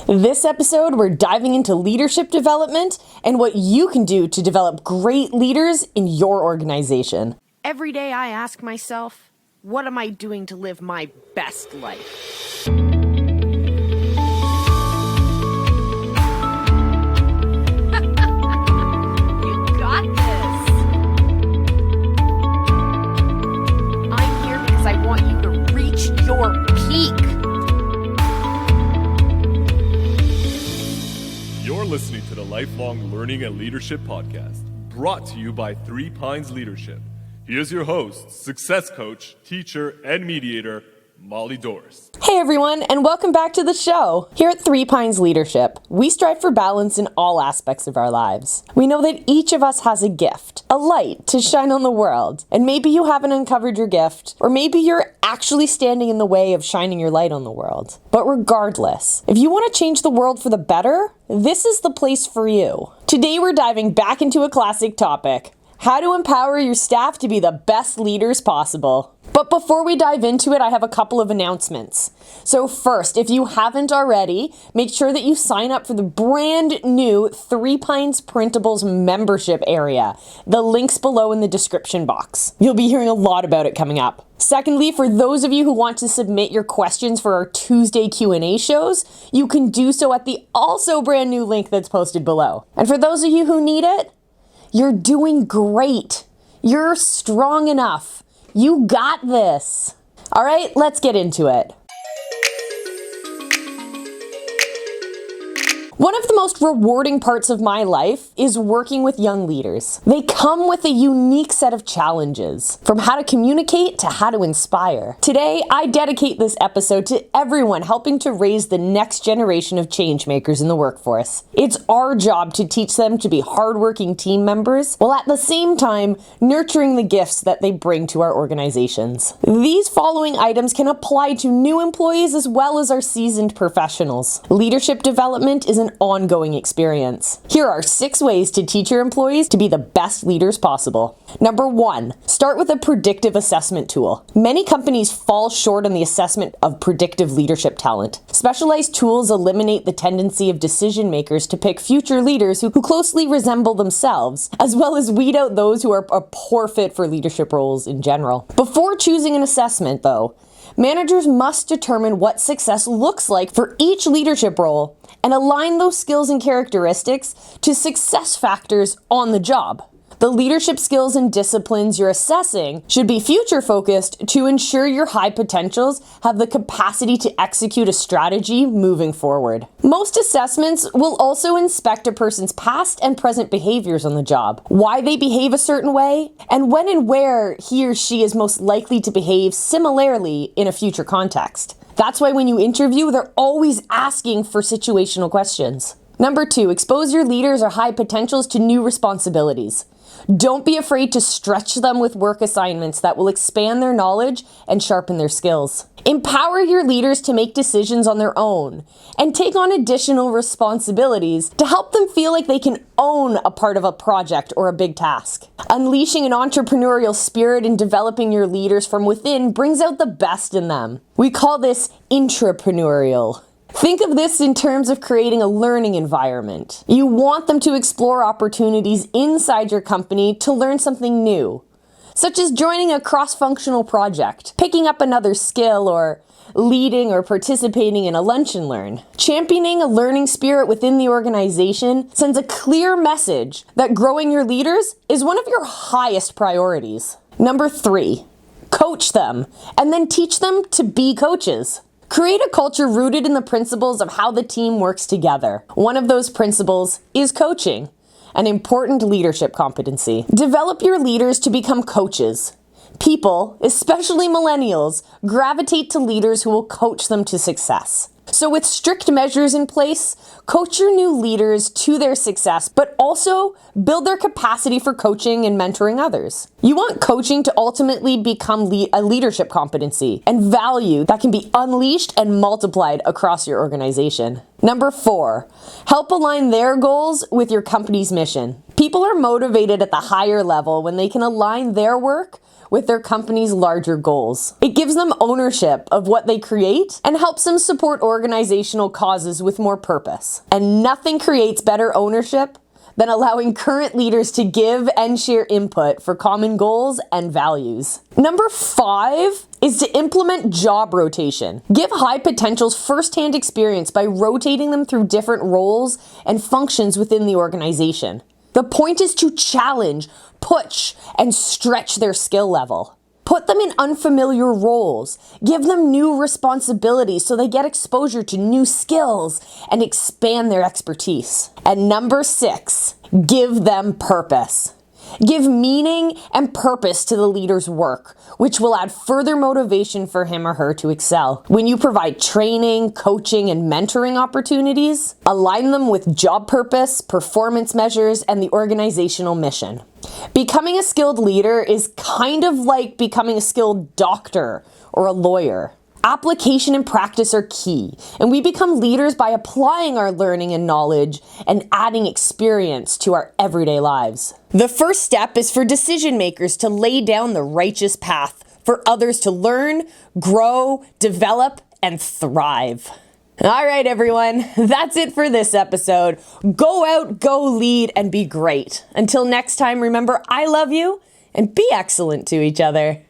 This episode, we're diving into leadership development and what you can do to develop great leaders in your organization. Every day I ask myself, what am I doing to live my best life? Your peak. You're listening to the Lifelong Learning and Leadership Podcast, brought to you by Three Pines Leadership. Here's your host, success coach, teacher, and mediator, Molly Doris. Hey everyone, and welcome back to the show. Here at Three Pines Leadership, we strive for balance in all aspects of our lives. We know that each of us has a gift, a light to shine on the world. And maybe you haven't uncovered your gift, or maybe you're actually standing in the way of shining your light on the world. But regardless, if you want to change the world for the better, this is the place for you. Today we're diving back into a classic topic: how to empower your staff to be the best leaders possible. But before we dive into it, I have a couple of announcements. So first, if you haven't already, make sure that you sign up for the brand new Three Pines Printables membership area. The link's below in the description box. You'll be hearing a lot about it coming up. Secondly, for those of you who want to submit your questions for our Tuesday Q&A shows, you can do so at the also brand new link that's posted below. And for those of you who need it, you're doing great. You're strong enough. You got this. All right, let's get into it. One of the most rewarding parts of my life is working with young leaders. They come with a unique set of challenges, from how to communicate to how to inspire. Today, I dedicate this episode to everyone helping to raise the next generation of change makers in the workforce. It's our job to teach them to be hardworking team members, while at the same time nurturing the gifts that they bring to our organizations. These following items can apply to new employees as well as our seasoned professionals. Leadership development is an ongoing experience. Here are 6 ways to teach your employees to be the best leaders possible. Number 1, start with a predictive assessment tool. Many companies fall short on the assessment of predictive leadership talent. Specialized tools eliminate the tendency of decision makers to pick future leaders who closely resemble themselves, as well as weed out those who are a poor fit for leadership roles in general. Before choosing an assessment, though, managers must determine what success looks like for each leadership role and align those skills and characteristics to success factors on the job. The leadership skills and disciplines you're assessing should be future-focused to ensure your high potentials have the capacity to execute a strategy moving forward. Most assessments will also inspect a person's past and present behaviors on the job, why they behave a certain way, and when and where he or she is most likely to behave similarly in a future context. That's why when you interview, they're always asking for situational questions. Number 2, expose your leaders or high potentials to new responsibilities. Don't be afraid to stretch them with work assignments that will expand their knowledge and sharpen their skills. Empower your leaders to make decisions on their own and take on additional responsibilities to help them feel like they can own a part of a project or a big task. Unleashing an entrepreneurial spirit and developing your leaders from within brings out the best in them. We call this intrapreneurial. Think of this in terms of creating a learning environment. You want them to explore opportunities inside your company to learn something new, such as joining a cross-functional project, picking up another skill, or leading or participating in a lunch and learn. Championing a learning spirit within the organization sends a clear message that growing your leaders is one of your highest priorities. Number 3, coach them, and then teach them to be coaches. Create a culture rooted in the principles of how the team works together. One of those principles is coaching, an important leadership competency. Develop your leaders to become coaches. People, especially millennials, gravitate to leaders who will coach them to success. So with strict measures in place, coach your new leaders to their success, but also build their capacity for coaching and mentoring others. You want coaching to ultimately become a leadership competency and value that can be unleashed and multiplied across your organization. Number 4, help align their goals with your company's mission. People are motivated at the higher level when they can align their work with their company's larger goals. It gives them ownership of what they create and helps them support organizational causes with more purpose. And nothing creates better ownership than allowing current leaders to give and share input for common goals and values. Number 5 is to implement job rotation. Give high potentials first-hand experience by rotating them through different roles and functions within the organization. The point is to challenge, push, and stretch their skill level. Put them in unfamiliar roles. Give them new responsibilities so they get exposure to new skills and expand their expertise. And number 6, give them purpose. Give meaning and purpose to the leader's work, which will add further motivation for him or her to excel. When you provide training, coaching, and mentoring opportunities, align them with job purpose, performance measures, and the organizational mission. Becoming a skilled leader is kind of like becoming a skilled doctor or a lawyer. Application and practice are key, and we become leaders by applying our learning and knowledge and adding experience to our everyday lives. The first step is for decision makers to lay down the righteous path for others to learn, grow, develop, and thrive. All right, everyone, that's it for this episode. Go out, go lead, and be great. Until next time, remember, I love you, and be excellent to each other.